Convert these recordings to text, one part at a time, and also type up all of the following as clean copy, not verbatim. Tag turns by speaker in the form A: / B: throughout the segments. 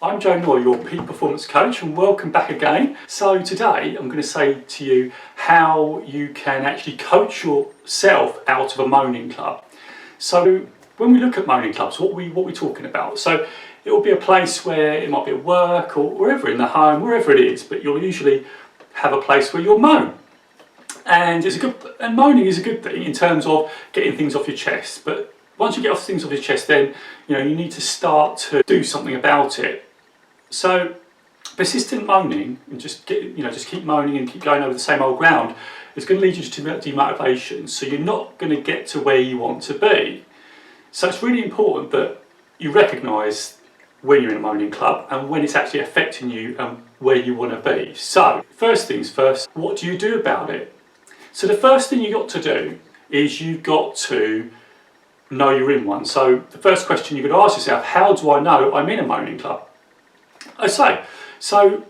A: I'm Noya, your peak performance coach, and welcome back again. So today I'm going to say to you how you can actually coach yourself out of a moaning club. So when we look at moaning clubs, what we're talking about, so it will be a place where it might be at work or wherever in the home, wherever it is, but you'll usually have a place where you'll moan. And moaning is a good thing in terms of getting things off your chest. But once you get off things off your chest, then you need to start to do something about it. So persistent moaning and just keep moaning and keep going over the same old ground is going to lead you to demotivation. So you're not going to get to where you want to be. So it's really important that you recognise when you're in a moaning club and when it's actually affecting you and where you want to be. So first things first, what do you do about it? So the first thing you've got to do is you've got to know you're in one. So the first question you've got to ask yourself, how do I know I'm in a moaning club? So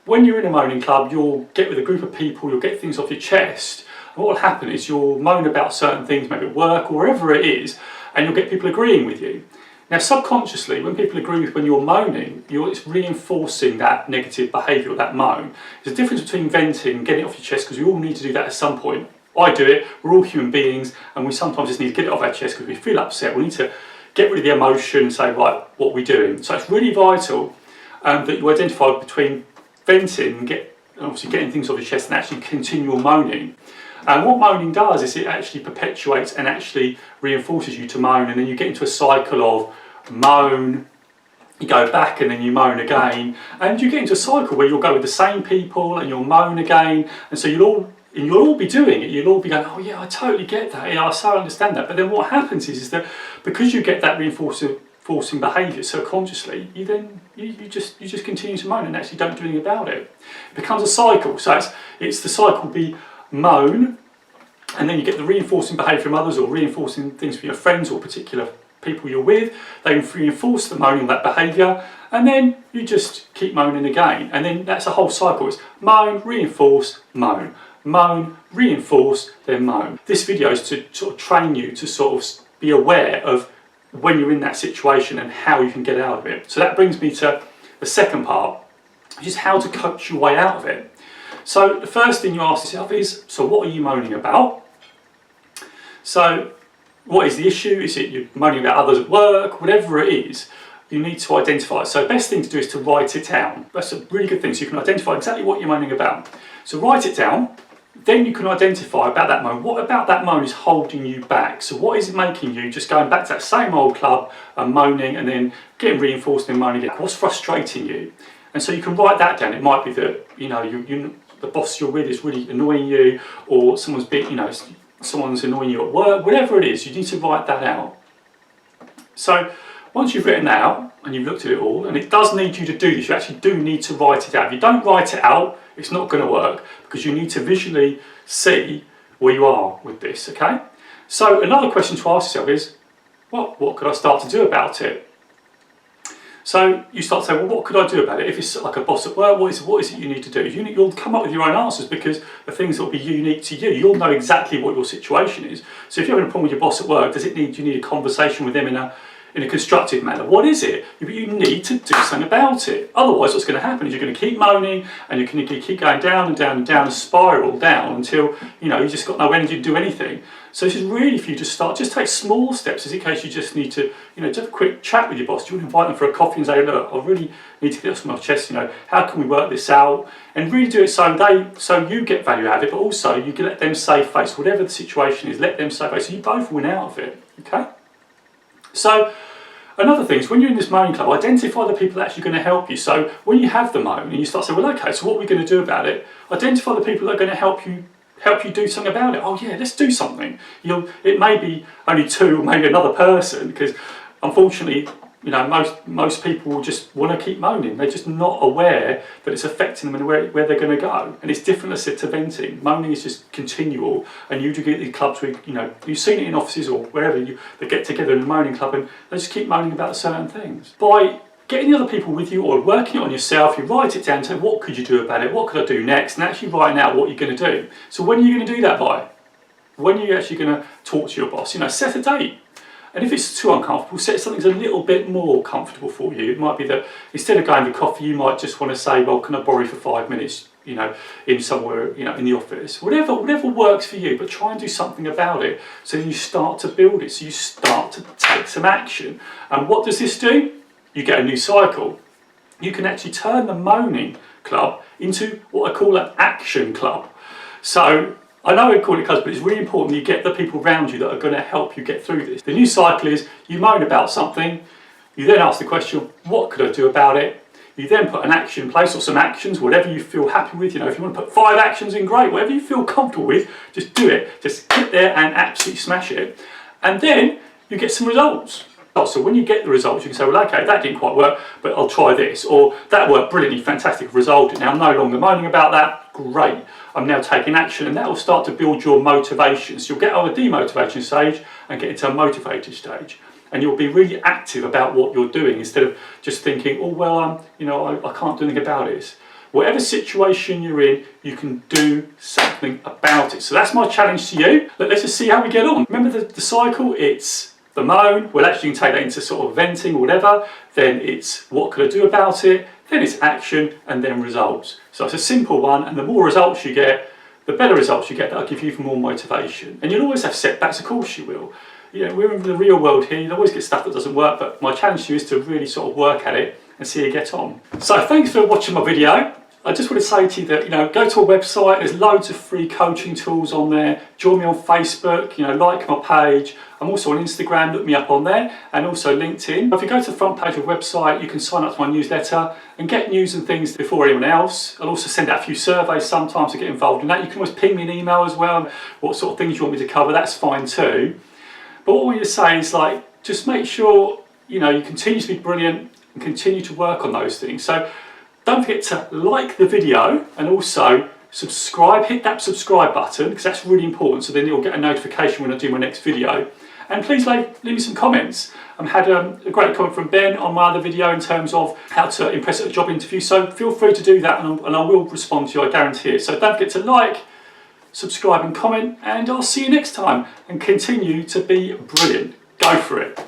A: when you're in a moaning club, you'll get with a group of people, you'll get things off your chest, and what will happen is you'll moan about certain things, maybe at work or wherever it is, and you'll get people agreeing with you. Now subconsciously, when people agree with when you're moaning, it's reinforcing that negative behaviour or that moan. There's a difference between venting and getting it off your chest, because we all need to do that at some point. I do it, we're all human beings, and we sometimes just need to get it off our chest because we feel upset. We need to get rid of the emotion and say, right, what are we doing? So it's really vital that you identify between venting and obviously getting things off your chest and actually continual moaning. And what moaning does is it actually perpetuates and actually reinforces you to moan, and then you get into a cycle of moan, you go back and then you moan again, and you get into a cycle where you'll go with the same people and you'll moan again, and so you'll all be doing it. You'll all be going, oh yeah, I totally get that, yeah, I so understand that. But then what happens is that because you get that reinforcing behaviour subconsciously, you just continue to moan and actually don't do anything about it. It becomes a cycle. So it's the cycle be moan, and then you get the reinforcing behaviour from others or reinforcing things from your friends or particular people you're with. They reinforce the moaning, that behaviour, and then you just keep moaning again. And then that's a whole cycle. It's moan, reinforce, moan. Moan, reinforce, then moan. This video is to sort of train you to sort of be aware of when you're in that situation and how you can get out of it. So that brings me to the second part, which is how to coach your way out of it. So the first thing you ask yourself is, so what are you moaning about? So what is the issue? Is it you're moaning about others at work? Whatever it is, you need to identify it. So the best thing to do is to write it down. That's a really good thing, so you can identify exactly what you're moaning about. So write it down. Then you can identify about that moan. What about that moan is holding you back? So what is it making you just going back to that same old club and moaning and then getting reinforced and moaning again? What's frustrating you? And so you can write that down. It might be that the boss you're with is really annoying you, or someone's annoying you at work. Whatever it is, you need to write that out. So once you've written that out and you've looked at it all, and it does need you to do this, you actually do need to write it out. If you don't write it out, it's not going to work, because you need to visually see where you are with this, okay? So another question to ask yourself is, what could I start to do about it? So you start to say, well, what could I do about it? If it's like a boss at work, what is it you need to do? You'll come up with your own answers, because the things that will be unique to you. You'll know exactly what your situation is. So if you're having a problem with your boss at work, do you need a conversation with them in a constructive manner? What is it? You need to do something about it. Otherwise, what's going to happen is you're going to keep moaning, and you're going to keep going down and down and down and spiral down until you just got no energy to do anything. So this is really for you to start. Just take small steps, as in case you just need to, just have a quick chat with your boss. You would invite them for a coffee and say, look, I really need to get this off my chest. How can we work this out? And really do it so you get value out of it, but also you can let them save face. Whatever the situation is, let them save face. So you both win out of it. Okay. So another thing is, when you're in this moaning club, identify the people that are actually going to help you. So when you have the moan and you start saying, well, okay, so what are we going to do about it? Identify the people that are going to help you do something about it. Oh yeah, let's do something. It may be only two or maybe another person, because unfortunately, most people will just want to keep moaning. They're just not aware that it's affecting them and where they're going to go. And it's different, as I said, to venting. Moaning is just continual, and you do get these clubs where, you've seen it in offices or wherever they get together in a moaning club and they just keep moaning about certain things. By getting the other people with you or working it on yourself, you write it down and say, what could you do about it? What could I do next? And actually writing out what you're going to do. So when are you going to do that by? When are you actually going to talk to your boss? Set a date. And if it's too uncomfortable, set something that's a little bit more comfortable for you. It might be that instead of going to coffee, you might just want to say, well, can I borrow you for 5 minutes, in somewhere, in the office. Whatever works for you, but try and do something about it. So you start to build it, so you start to take some action. And what does this do? You get a new cycle. You can actually turn the moaning club into what I call an action club. So I know we call it clubs, but it's really important you get the people around you that are going to help you get through this. The new cycle is you moan about something, you then ask the question, what could I do about it? You then put an action in place, or some actions, whatever you feel happy with. If you want to put 5 actions in, great. Whatever you feel comfortable with, just do it. Just get there and absolutely smash it. And then you get some results. So when you get the results, you can say, well, okay, that didn't quite work, but I'll try this. Or that worked brilliantly, fantastic result. And now I'm no longer moaning about that. Great. I'm now taking action, and that will start to build your motivation. So you'll get out of a demotivation stage and get into a motivated stage. And you'll be really active about what you're doing instead of just thinking, oh, well, I can't do anything about it. Whatever situation you're in, you can do something about it. So that's my challenge to you. Let's just see how we get on. Remember the cycle? It's the moan. Well, actually, you can take that into sort of venting or whatever. Then it's what could I do about it? Then it's action, and then results. So it's a simple one, and the more results you get, the better results you get. That'll give you even more motivation. And you'll always have setbacks, of course you will. We're in the real world here. You'll always get stuff that doesn't work, but my challenge to you is to really sort of work at it and see how you get on. So thanks for watching my video. I just want to say to you that, go to our website. There's loads of free coaching tools on there. Join me on Facebook, like my page. I'm also on Instagram, look me up on there, and also LinkedIn. If you go to the front page of the website, you can sign up to my newsletter and get news and things before anyone else. I'll also send out a few surveys sometimes to get involved in that. You can always ping me an email as well, what sort of things you want me to cover, that's fine too. But what I want you to say is, just make sure, you continue to be brilliant and continue to work on those things. So don't forget to like the video and also subscribe, hit that subscribe button, because that's really important, so then you'll get a notification when I do my next video. And please leave me some comments. I had a great comment from Ben on my other video in terms of how to impress at a job interview, so feel free to do that, and I will respond to you, I guarantee it. So don't forget to like, subscribe and comment, and I'll see you next time, and continue to be brilliant. Go for it.